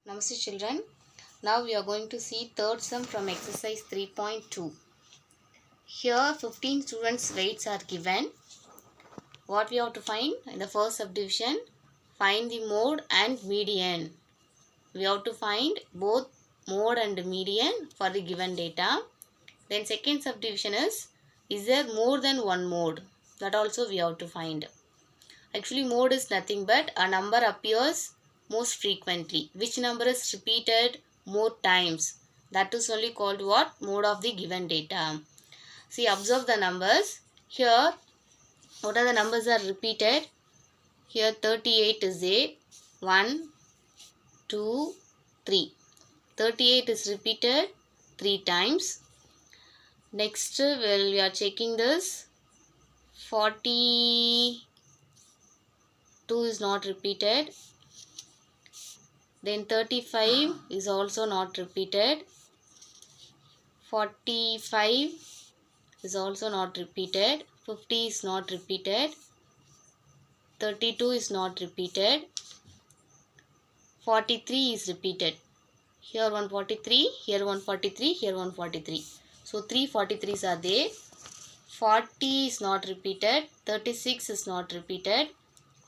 Namaste children. Now we are going to see third sum from exercise 3.2. Here 15 students' weights are given. What we have to find in the first subdivision? Find the mode and median. We have to find both mode and median for the given data. Then second subdivision is there more than one mode? That also we have to find. Actually mode is nothing but a number appears most frequently. Which number is repeated more times? That is only called what? Mode of the given data. See, observe the numbers. Here, what are the numbers are repeated? Here 38 is there. 1, 2, 3. 38 is repeated 3 times. Next, we are checking this. 42 is not repeated. Then 35 is also not repeated. 45 is also not repeated. 50 is not repeated. 32 is not repeated. 43 is repeated. Here 143, here 143, here 143. So 3 43s are there. 40 is not repeated. 36 is not repeated.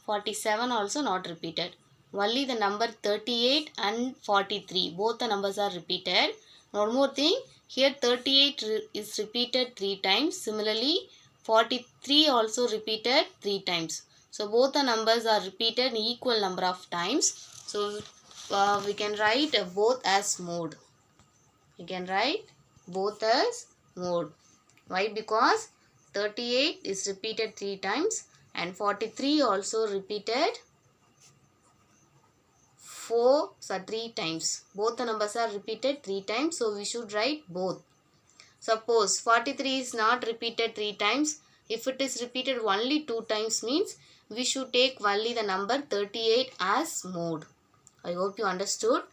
47 also not repeated. Only the number 38 and 43, both the numbers are repeated. One more thing, here 38 is repeated 3 times. Similarly, 43 also repeated 3 times. So both the numbers are repeated equal number of times. So we can write both as mode. We can write both as mode. Why? Because 38 is repeated 3 times and 43 also repeated 3 times. Both the numbers are repeated 3 times, so we should write both. Suppose 43 is not repeated 3 times. If it is repeated only 2 times means we should take only the number 38 as mode. I hope you understood.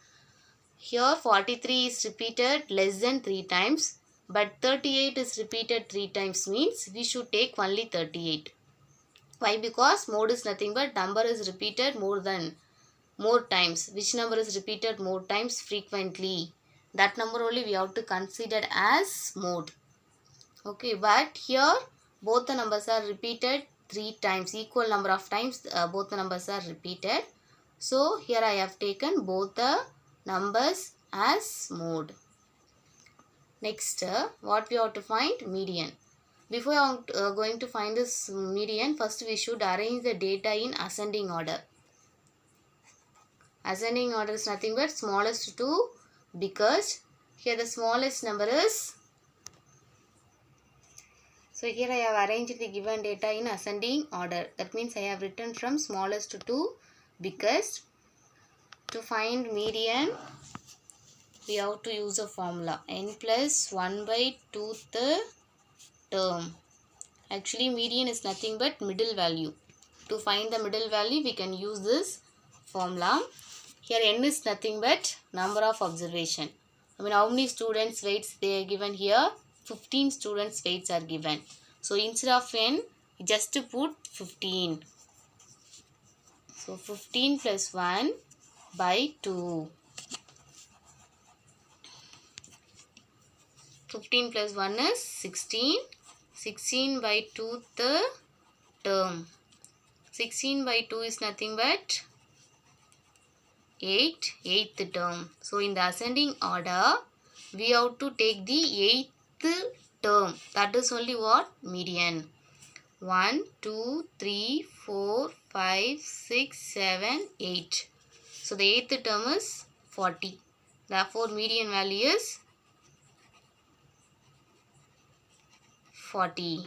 Here 43 is repeated less than 3 times, but 38 is repeated 3 times means we should take only 38. Why? Because mode is nothing but number is repeated more times. Which number is repeated more times frequently? That number only we have to consider as mode. Okay, but here both the numbers are repeated 3 times. Equal number of times both the numbers are repeated. So here I have taken both the numbers as mode. Next, what we have to find? Median. Before going to find this median, first we should arrange the data in ascending order. Ascending order is nothing but smallest to biggest. Here the smallest number is. So here I have arranged the given data in ascending order. That means I have written from smallest to biggest. To find median, we have to use a formula. N plus 1 by 2th term. Actually median is nothing but middle value. To find the middle value we can use this formula. Here n is nothing but number of observation. How many students weights they are given here? 15 students weights are given. So instead of n, just to put 15. So 15 plus 1 by 2. 15 plus 1 is 16. 16 by 2th term. 16 by 2 is nothing but 8th term. So in the ascending order, we have to take the 8th term. That is only what? Median. 1, 2, 3, 4, 5, 6, 7, 8. So the 8th term is 40. Therefore median value is 40.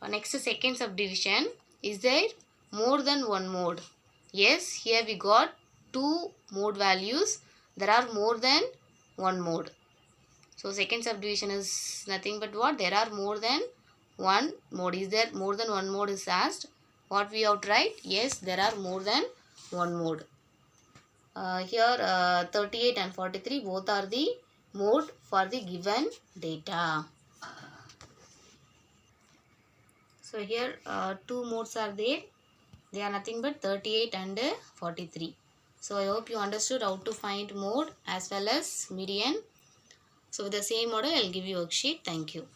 Next, second subdivision. Is there more than one mode? Yes, here we got 2 mode values. There are more than one mode. So second subdivision is nothing but what? There are more than one mode. Is there more than one mode is asked? What we have to write? Yes, there are more than one mode. Here 38 and 43 both are the mode for the given data. So here 2 modes are there. They are nothing but 38 and 43. So I hope you understood how to find mode as well as median. So with the same model, I'll give you a worksheet. Thank you.